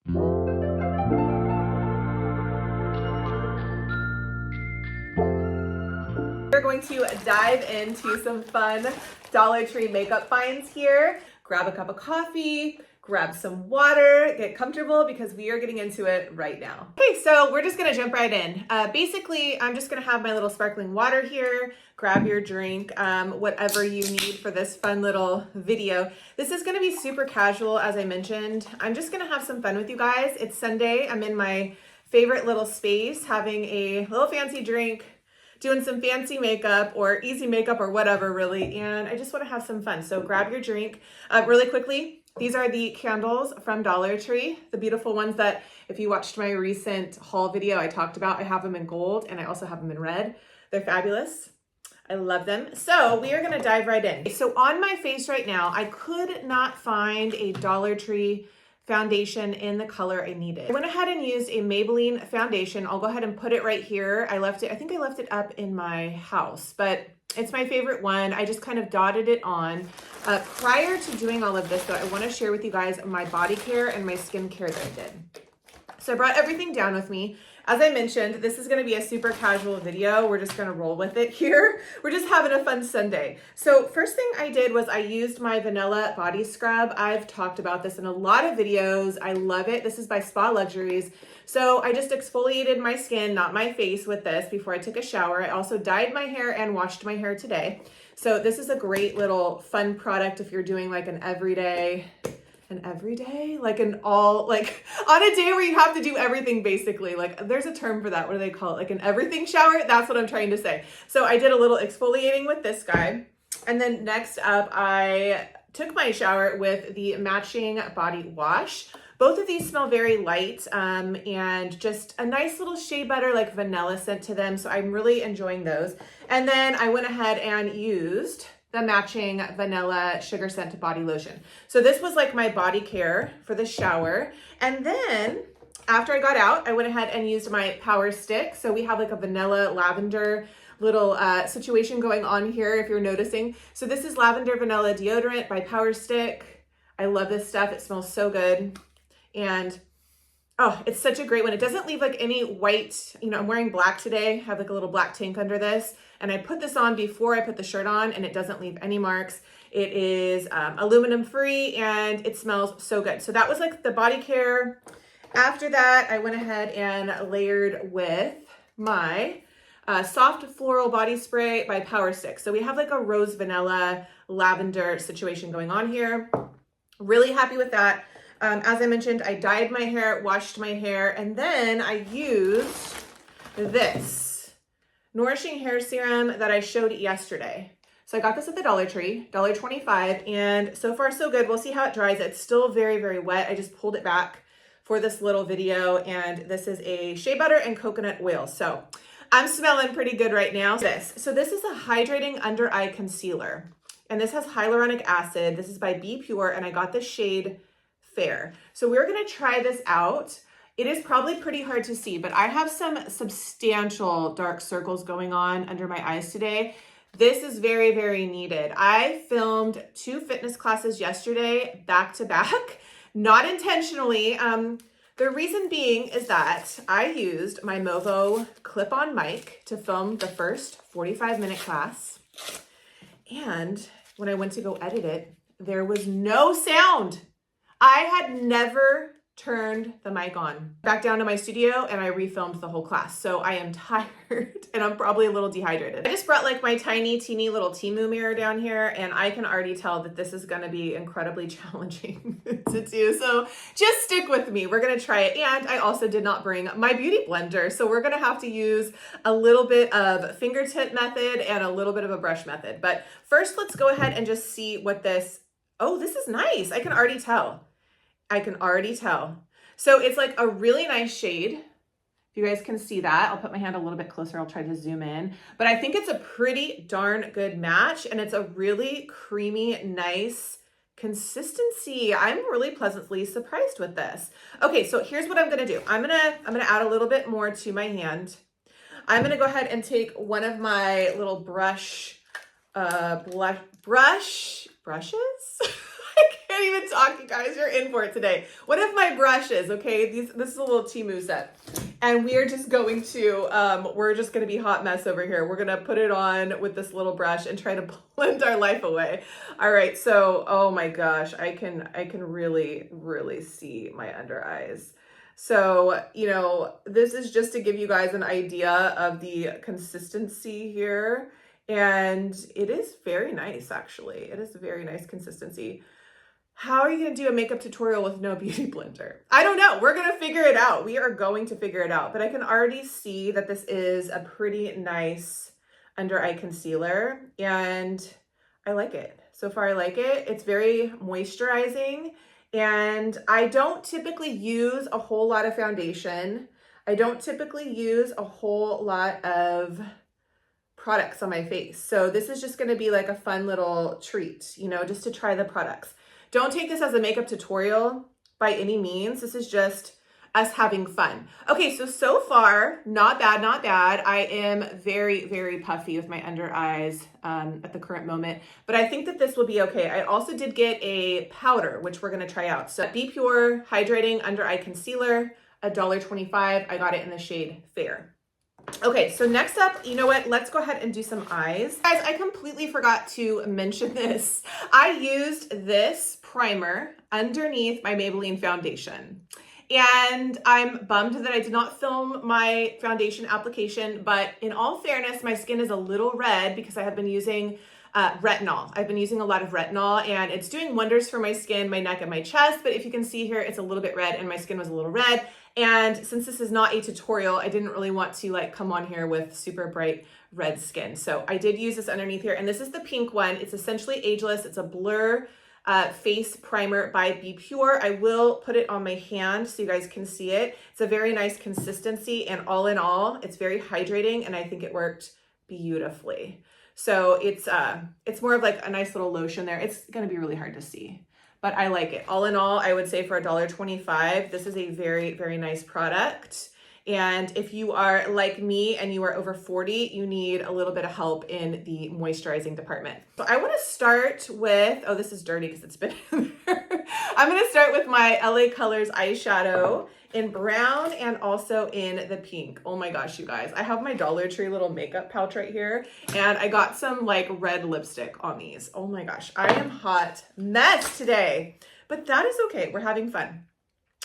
We're going to dive into some fun Dollar Tree makeup finds here. Grab a cup of coffee, grab some water, get comfortable because we are getting into it right now. Okay, so we're just gonna jump right in. Basically, I'm just gonna have my little sparkling water here. Grab your drink, whatever you need for this fun little video. This is gonna be super casual, as I mentioned. I'm just gonna have some fun with you guys. It's Sunday, I'm in my favorite little space, having a little fancy drink, doing some fancy makeup or easy makeup or whatever really, and I just want to have some fun. So grab your drink. Really quickly, these are the candles from Dollar Tree, the beautiful ones that if you watched my recent haul video I talked about. I have them in gold and I also have them in red. They're fabulous. I love them. So we are going to dive right in. So on my face right now, I could not find a Dollar Tree foundation in the color I needed. I went ahead and used a Maybelline foundation. I'll go ahead and put it right here. I think I left it up in my house, but it's my favorite one. I just kind of dotted it on. Prior to doing all of this though, I wanna share with you guys my body care and my skincare that I did. So I brought everything down with me. As I mentioned, this is gonna be a super casual video. We're just gonna roll with it here. We're just having a fun Sunday. So first thing I did was I used my vanilla body scrub. I've talked about this in a lot of videos. I love it. This is by Spa Luxuries. So I just exfoliated my skin, not my face, with this before I took a shower. I also dyed my hair and washed my hair today. So this is a great little fun product if you're doing like an everyday, like on a day where you have to do everything basically. Like there's a term for that. What do they call it? Like an everything shower. That's what I'm trying to say. So I did a little exfoliating with this guy. And then next up, I took my shower with the matching body wash. Both of these smell very light and just a nice little shea butter, like vanilla scent to them. So I'm really enjoying those. And then I went ahead and used the matching vanilla sugar scent body lotion. So this was like my body care for the shower. And then after I got out, I went ahead and used my power stick. So we have like a vanilla lavender little situation going on here if you're noticing. So this is lavender vanilla deodorant by Power Stick. I love this stuff. It smells so good. And oh, it's such a great one. It doesn't leave like any white, I'm wearing black today. I have like a little black tank under this. And I put this on before I put the shirt on and it doesn't leave any marks. It is aluminum free and it smells so good. So that was like the body care. After that, I went ahead and layered with my soft floral body spray by Power Stick. So we have like a rose vanilla lavender situation going on here. Really happy with that. As I mentioned, I dyed my hair, washed my hair, and then I used this Nourishing Hair Serum that I showed yesterday. So I got this at the Dollar Tree, $1.25, and so far so good. We'll see how it dries. It's still very, very wet. I just pulled it back for this little video, and this is a shea butter and coconut oil. So I'm smelling pretty good right now. So this is a hydrating under eye concealer, and this has hyaluronic acid. This is by Be Pure, and I got the shade Fair. So we're gonna try this out. It is probably pretty hard to see, but I have some substantial dark circles going on under my eyes today. This is very, very needed. I filmed 2 fitness classes yesterday, back to back, not intentionally. The reason being is that I used my Movo clip-on mic to film the first 45-minute class. And when I went to go edit it, there was no sound. I had never turned the mic on. Back down to my studio and I refilmed the whole class. So I am tired and I'm probably a little dehydrated. I just brought like my tiny, teeny little Temu mirror down here and I can already tell that this is gonna be incredibly challenging to do. So just stick with me. We're gonna try it. And I also did not bring my beauty blender. So we're gonna have to use a little bit of fingertip method and a little bit of a brush method. But first, let's go ahead and just see what this, oh, this is nice. I can already tell. So it's like a really nice shade. If you guys can see that, I'll put my hand a little bit closer. I'll try to zoom in, but I think it's a pretty darn good match and it's a really creamy, nice consistency. I'm really pleasantly surprised with this. Okay, so here's what I'm gonna do. I'm gonna add a little bit more to my hand. I'm gonna go ahead and take one of my little brushes. I can't even talk, you guys. You're in for it today. One of my brushes, okay? This is a little Temu set. And we're just going to, we're just going to be hot mess over here. We're going to put it on with this little brush and try to blend our life away. All right, so, oh my gosh, I can really, really see my under eyes. So, you know, this is just to give you guys an idea of the consistency here. And it is very nice, actually. It is a very nice consistency. How are you going to do a makeup tutorial with no beauty blender? I don't know. We're going to figure it out. We are going to figure it out. But I can already see that this is a pretty nice under eye concealer. And I like it. So far, I like it. It's very moisturizing. And I don't typically use a whole lot of foundation. I don't typically use a whole lot of products on my face. So this is just going to be like a fun little treat, you know, just to try the products. Don't take this as a makeup tutorial by any means. This is just us having fun. Okay, so far, not bad, not bad. I am very, very puffy with my under eyes at the current moment, but I think that this will be okay. I also did get a powder, which we're gonna try out. So Be Pure Hydrating Under Eye Concealer, $1.25. I got it in the shade Fair. Okay, so next up, you know what? Let's go ahead and do some eyes. Guys, I completely forgot to mention this. I used this primer underneath my Maybelline foundation. And I'm bummed that I did not film my foundation application, but in all fairness, my skin is a little red because I have been using retinol. I've been using a lot of retinol and it's doing wonders for my skin, my neck, and my chest. But if you can see here, it's a little bit red and my skin was a little red. And since this is not a tutorial, I didn't really want to like come on here with super bright red skin. So I did use this underneath here. And this is the pink one. It's essentially ageless. It's a blur face primer by Be Pure. I will put it on my hand so you guys can see it. It's a very nice consistency and all in all, it's very hydrating and I think it worked beautifully. So it's more of like a nice little lotion there. It's gonna be really hard to see, but I like it. All in all, I would say for $1.25, this is a very, very nice product. And if you are like me and you are over 40, you need a little bit of help in the moisturizing department. So I want to start with, oh, this is dirty because it's been in there. I'm going to start with my LA Colors eyeshadow in brown and also in the pink. Oh my gosh, you guys. I have my DollarTree little makeup pouch right here and I got some like red lipstick on these. Oh my gosh, I am hot mess today, but that is okay. We're having fun.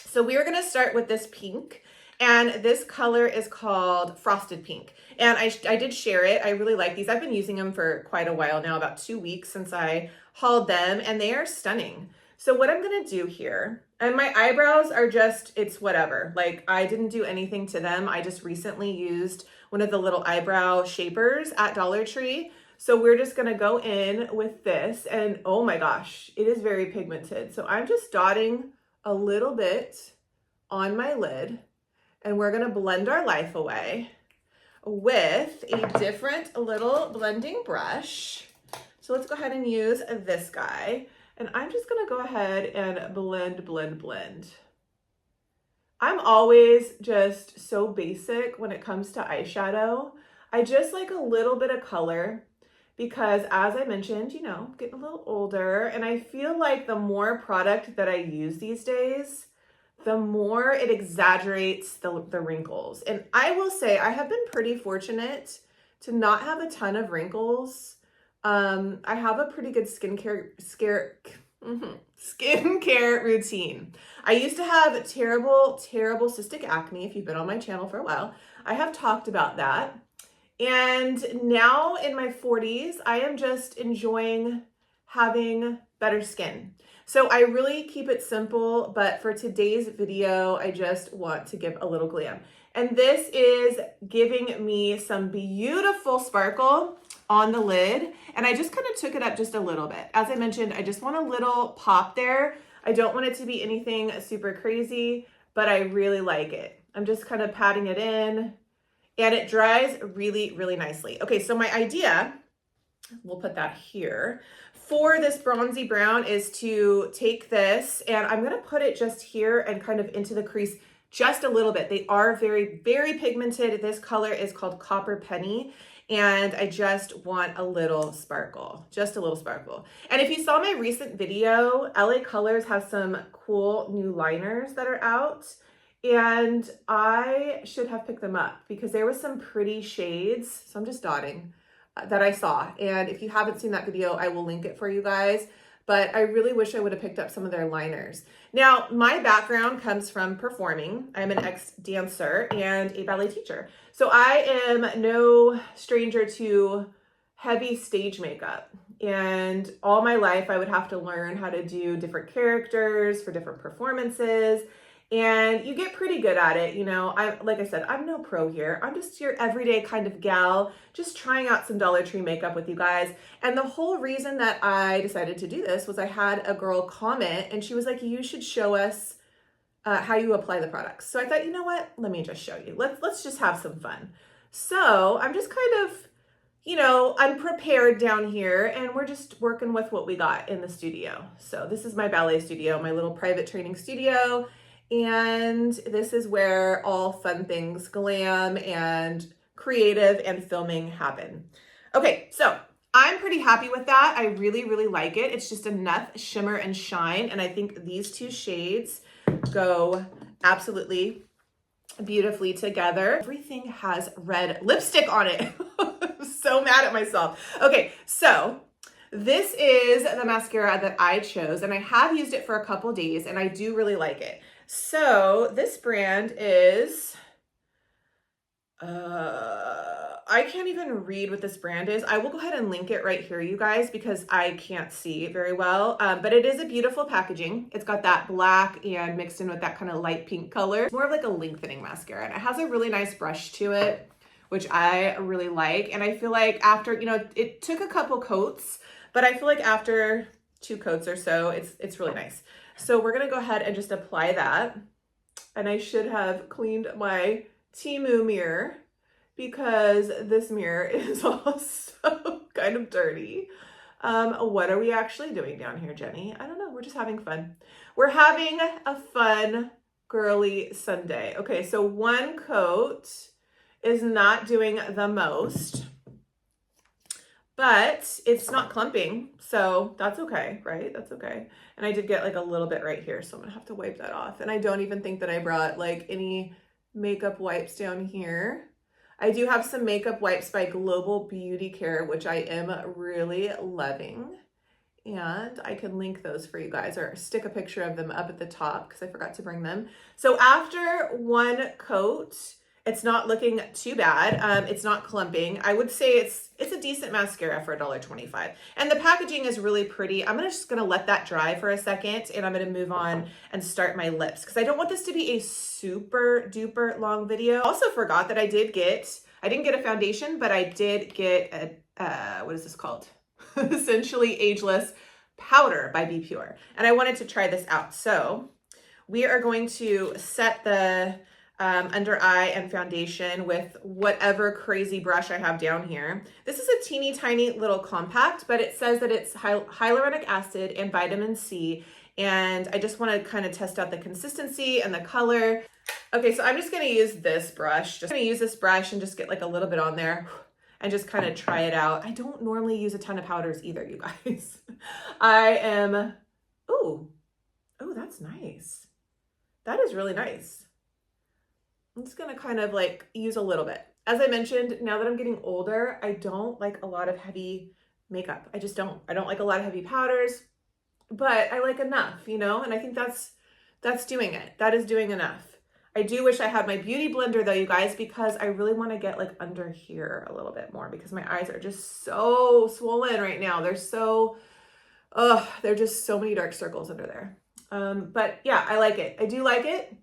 So we are going to start with this pink. And this color is called Frosted Pink. And I did share it. I really like these. I've been using them for quite a while now, about 2 weeks since I hauled them, and they are stunning. So what I'm gonna do here, and my eyebrows are just, it's whatever. Like I didn't do anything to them. I just recently used one of the little eyebrow shapers at DollarTree. So we're just gonna go in with this, and oh my gosh, it is very pigmented. So I'm just dotting a little bit on my lid. And we're gonna blend our life away with a different little blending brush. So let's go ahead and use this guy. And I'm just gonna go ahead and blend, blend, blend. I'm always just so basic when it comes to eyeshadow. I just like a little bit of color because as I mentioned, you know, getting a little older and I feel like the more product that I use these days, the more it exaggerates the wrinkles. And I will say I have been pretty fortunate to not have a ton of wrinkles. I have a pretty good skincare routine. I used to have terrible cystic acne. If you've been on my channel for a while, I have talked about that. And now in my 40s, I am just enjoying having better skin. So I really keep it simple, but for today's video, I just want to give a little glam. And this is giving me some beautiful sparkle on the lid. And I just kind of took it up just a little bit. As I mentioned, I just want a little pop there. I don't want it to be anything super crazy, but I really like it. I'm just kind of patting it in and it dries really, really nicely. Okay, so my idea, we'll put that here, for this bronzy brown is to take this and I'm gonna put it just here and kind of into the crease just a little bit. They are very, very pigmented. This color is called Copper Penny. and I just want a little sparkle, just a little sparkle. And if you saw my recent video, LA Colors has some cool new liners that are out, and I should have picked them up because there was some pretty shades, so I'm just dotting, that I saw. And if you haven't seen that video, I will link it for you guys. But I really wish I would have picked up some of their liners. Now, my background comes from performing. I'm an ex-dancer and a ballet teacher. So I am no stranger to heavy stage makeup. And all my life, I would have to learn how to do different characters for different performances. And you get pretty good at it. You know, like I said, I'm no pro here. I'm just your everyday kind of gal, just trying out some Dollar Tree makeup with you guys. And the whole reason that I decided to do this was I had a girl comment and she was like, you should show us how you apply the products. So I thought, you know what? Let me just show you. Let's just have some fun. So I'm just kind of, you know, I'm prepared down here and we're just working with what we got in the studio. So this is my ballet studio, my little private training studio. And this is where all fun things, glam and creative and filming happen. Okay, so I'm pretty happy with that. I really, really like it. It's just enough shimmer and shine. And I think these two shades go absolutely beautifully together. Everything has red lipstick on it. I'm so mad at myself. Okay, so this is the mascara that I chose and I have used it for a couple days and I do really like it. So this brand is, I can't even read what this brand is. I will go ahead and link it right here, you guys, because I can't see very well. But it is a beautiful packaging. It's got that black and mixed in with that kind of light pink color. It's more of like a lengthening mascara and it has a really nice brush to it, which I really like. And I feel like after, you know, it took a couple coats, but I feel like after 2 coats or so, it's really nice. So we're gonna go ahead and just apply that. And I should have cleaned my Temu mirror because this mirror is also kind of dirty. What are we actually doing down here, Jenny? I don't know, we're just having fun. We're having a fun, girly Sunday. Okay, so 1 coat is not doing the most, but it's not clumping, so that's okay, right? That's okay. And I did get like a little bit right here, so I'm gonna have to wipe that off. And I don't even think that I brought like any makeup wipes down here. I do have some makeup wipes by Global Beauty Care, which I am really loving. And I can link those for you guys or stick a picture of them up at the top because I forgot to bring them. So after 1 coat, it's not looking too bad. It's not clumping. I would say it's a decent mascara for $1.25. And the packaging is really pretty. I'm just gonna let that dry for a second and I'm gonna move on and start my lips because I don't want this to be a super duper long video. I also forgot that I didn't get a foundation, but I did get a, what is this called? Essentially Ageless powder by Be Pure. And I wanted to try this out. So we are going to set the under eye and foundation with whatever crazy brush I have down here. This is a teeny tiny little compact, but it says that it's hyaluronic acid and vitamin C. And I just want to kind of test out the consistency and the color. Okay, so I'm just going to use this brush. Just going to use this brush and just get like a little bit on there and just kind of try it out. I don't normally use a ton of powders either, you guys. I am, ooh, that's nice. That is really nice. I'm just gonna kind of like use a little bit. As I mentioned, now that I'm getting older, I don't like a lot of heavy makeup. I just don't. I don't like a lot of heavy powders, but I like enough, you know? And I think that's doing it. That is doing enough. I do wish I had my beauty blender though, you guys, because I really want to get like under here a little bit more because my eyes are just so swollen right now. They're so, they're just so many dark circles under there. But yeah, I like it. I do like it.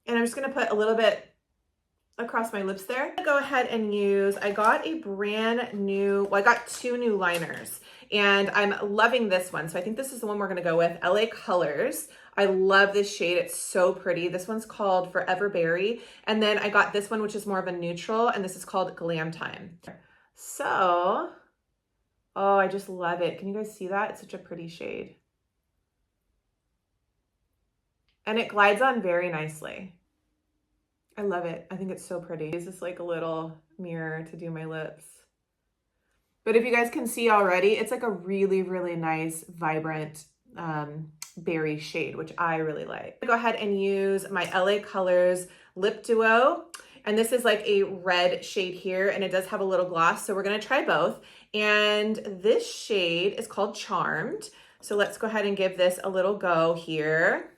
And I'm just gonna put a little bit across my lips there. Go ahead and use, I got a brand new, well, I got 2 new liners and I'm loving this one. So I think this is the one we're gonna go with, LA Colors. I love this shade, it's so pretty. This one's called Forever Berry. And then I got this one, which is more of a neutral, and this is called Glam Time. So, oh, I just love it. Can you guys see that? It's such a pretty shade. And it glides on very nicely. I love it. I think it's so pretty. Use this like a little mirror to do my lips. But if you guys can see already, it's like a really, really nice, vibrant berry shade, which I really like. Go ahead and use my LA Colors Lip Duo. And this is like a red shade here, and it does have a little gloss. So we're gonna try both. And this shade is called Charmed. So let's go ahead and give this a little go here.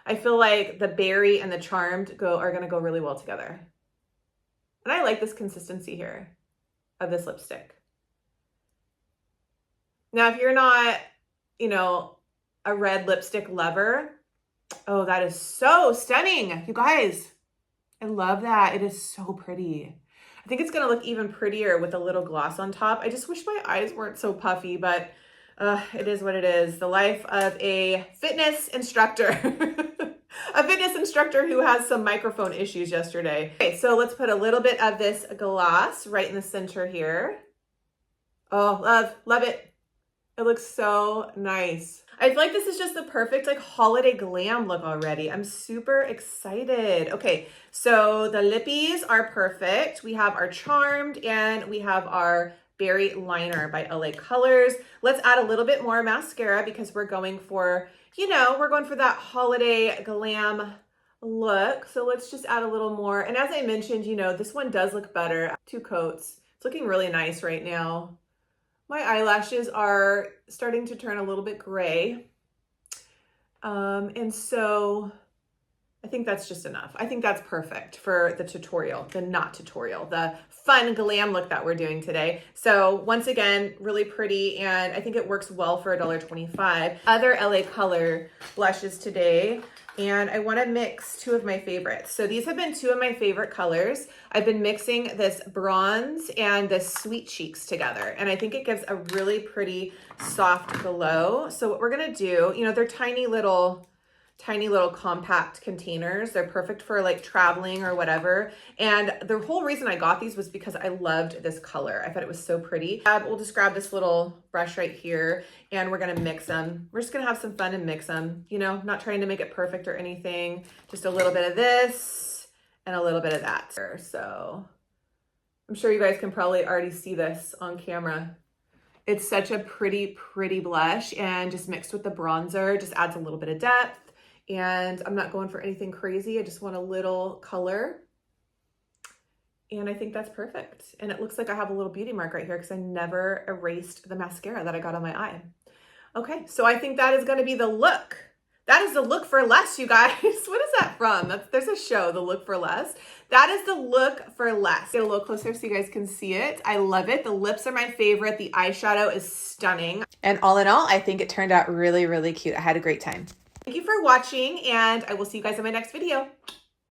I feel like the berry and the Charmed are gonna go really well together. And I like this consistency here of this lipstick. Now, if you're not, you know, a red lipstick lover, oh, that is so stunning. You guys, I love that. It is so pretty. I think it's gonna look even prettier with a little gloss on top. I just wish my eyes weren't so puffy, but it is what it is. The life of a fitness instructor. A fitness instructor who has some microphone issues yesterday. Okay, so let's put a little bit of this gloss right in the center here. Oh, love it. It looks so nice. I feel like this is just the perfect like holiday glam look already. I'm super excited. Okay, so the lippies are perfect. We have our Charmed and we have our Berry Liner by LA Colors. Let's add a little bit more mascara because we're going for, you know, we're going for that holiday glam look. So let's just add a little more. And as I mentioned, you know, this one does look better. 2 coats. It's looking really nice right now. My eyelashes are starting to turn a little bit gray. And so I think that's just enough. I think that's perfect for the tutorial, the not tutorial, the fun glam look that we're doing today. So once again, really pretty, and I think it works well for $1.25. Other LA Color blushes today, and I want to mix 2 of my favorites. So these have been 2 of my favorite colors. I've been mixing this bronze and this Sweet Cheeks together, and I think it gives a really pretty soft glow. So what we're gonna do, you know, they're tiny little compact containers. They're perfect for like traveling or whatever. And the whole reason I got these was because I loved this color. I thought it was so pretty. We'll just grab this little brush right here and we're gonna mix them. We're just gonna have some fun and mix them, you know, not trying to make it perfect or anything. Just a little bit of this and a little bit of that. So I'm sure you guys can probably already see this on camera. It's such a pretty, pretty blush, and just mixed with the bronzer, just adds a little bit of depth. And I'm not going for anything crazy. I just want a little color. And I think that's perfect. And it looks like I have a little beauty mark right here because I never erased the mascara that I got on my eye. Okay, so I think that is gonna be the look. That is the look for less, you guys. What is that from? There's a show, The Look for Less. That is the look for less. Get a little closer so you guys can see it. I love it. The lips are my favorite. The eyeshadow is stunning. And all in all, I think it turned out really, really cute. I had a great time. Thank you for watching, and I will see you guys in my next video.